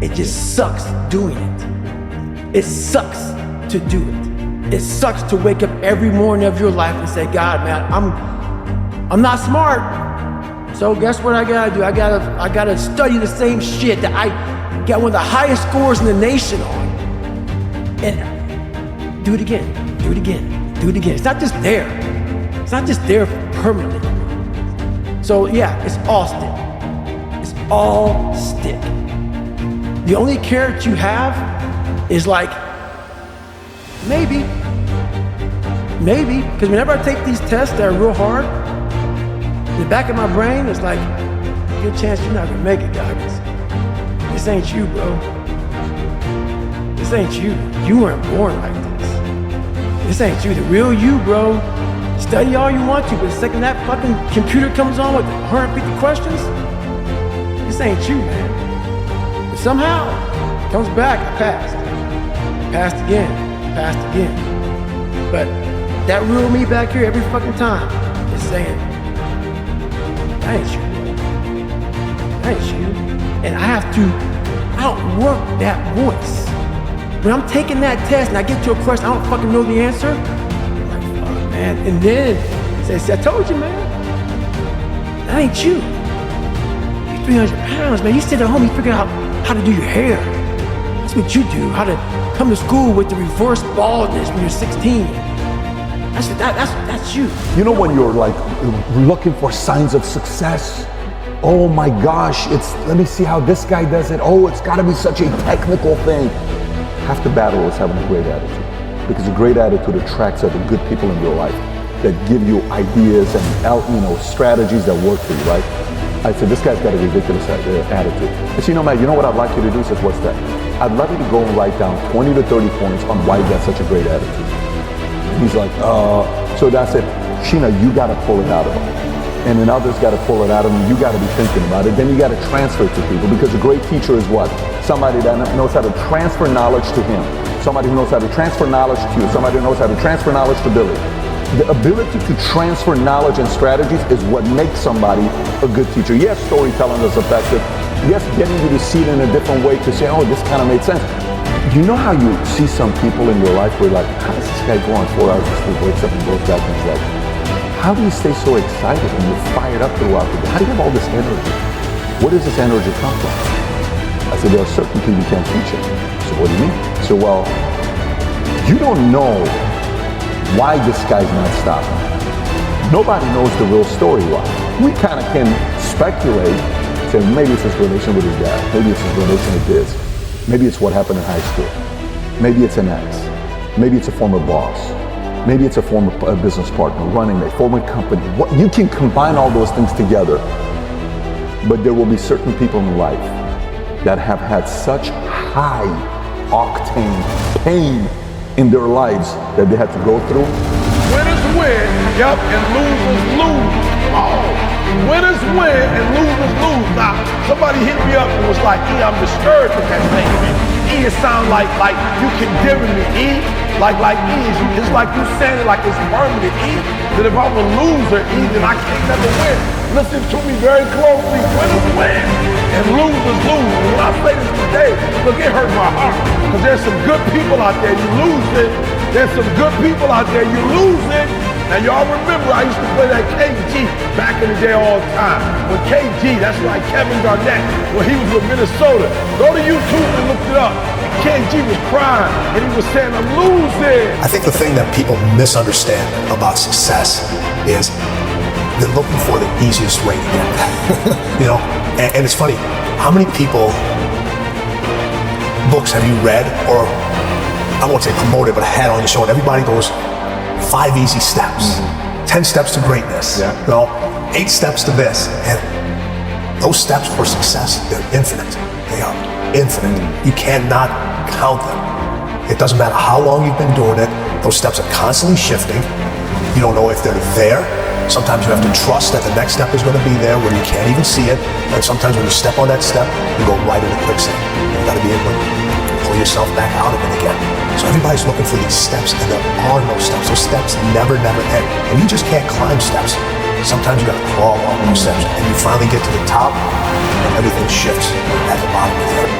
It just sucks doing it. It sucks to do it. It sucks to wake up every morning of your life and say, God, man, I'm not smart. So guess what I gotta do? I gotta study the same shit that I got one of the highest scores in the nation on. And do it again, do it again, do it again. It's not just there. It's not just there permanently. So yeah, it's all stick. It's all stick. The only carrot you have is like, maybe, because whenever I take these tests that are real hard, in the back of my brain is like, good chance you're not gonna make it, Goggins. This ain't you, bro. This ain't you. You weren't born like this. This ain't you, the real you, bro. Study all you want to, but the second that fucking computer comes on with 150 questions, this ain't you, man. But somehow, it comes back, I passed. Passed again. But that real me back here every fucking time is saying, that ain't you, bro. That ain't you. And I have to outwork that voice. When I'm taking that test and I get to a question, I don't fucking know the answer, I'm like, fuck, man. And then he says, I told you, man, that ain't you. You're 300 pounds, man. You sit at home, you figure out how to do your hair. That's what you do. How to come to school with the reverse baldness when you're 16. That's you. You know when you're like looking for signs of success? Oh my gosh, let me see how this guy does it. Oh, it's gotta be such a technical thing. Half the battle is having a great attitude, because a great attitude attracts other good people in your life that give you ideas and strategies that work for you, right? I said, this guy's got a ridiculous attitude. I said, Matt, you know what I'd like you to do? He says, what's that? I'd love you to go and write down 20 to 30 points on why you got such a great attitude. And he's like, so that's it. Sheena, you got to pull it out of him. And then others got to pull it out of him. You got to be thinking about it. Then you got to transfer it to people, because a great teacher is what? Somebody that knows how to transfer knowledge to him. Somebody who knows how to transfer knowledge to you. Somebody who knows how to transfer knowledge to Billy. The ability to transfer knowledge and strategies is what makes somebody a good teacher. Yes, storytelling is effective. Yes, getting you to see it in a different way to say, oh, this kind of made sense. You know how you see some people in your life where you're like, how does this guy go on 4 hours of sleep, wakes up and goes back and he's like, how do you stay so excited and you're fired up throughout the day? How do you have all this energy? Where does this energy come from? I said, there are certain people you can't teach it. So what do you mean? So, well, you don't know why this guy's not stopping. Nobody knows the real story why. We kind of can speculate, say maybe it's his relation with his dad, maybe it's his relation with this, maybe it's what happened in high school, maybe it's an ex, maybe it's a former boss, maybe it's a former business partner, running a former company. You can combine all those things together, but there will be certain people in life that have had such high octane pain in their lives that they had to go through. Winners win, yep, and losers lose. Oh, winners win and losers lose. Now, somebody hit me up and was like, E, I'm discouraged with that thing, man. E, it sounds like you condemning me, E. Like E, it's like you saying it like it's permanent, E. That if I'm a loser, E, then I can't never win. Listen to me very closely. Winners win and losers lose. And when I say this today, look, it hurt my heart. Because there's some good people out there, you lose it. There's some good people out there, you lose it. Now y'all remember I used to play that KG back in the day all the time. When KG, that's like Kevin Garnett, when he was with Minnesota. Go to YouTube and look it up. KG was crying and he was saying, I'm losing. I think the thing that people misunderstand about success is they're looking for the easiest way to get that. And it's funny, how many books have you read, or I won't say promoted, but had on your show, and everybody goes, 5 easy steps, 10 steps to greatness, 8 steps to this. And those steps for success, they're infinite. They are infinite. You cannot count them. It doesn't matter how long you've been doing it. Those steps are constantly shifting. You don't know if they're there. Sometimes you have to trust that the next step is going to be there when you can't even see it. And sometimes when you step on that step, you go right into quicksand. You got to be able to pull yourself back out of it again. So everybody's looking for these steps, and there are no steps. Those steps never end. And you just can't climb steps. Sometimes you got to crawl along those steps, and you finally get to the top, and everything shifts at the bottom of there.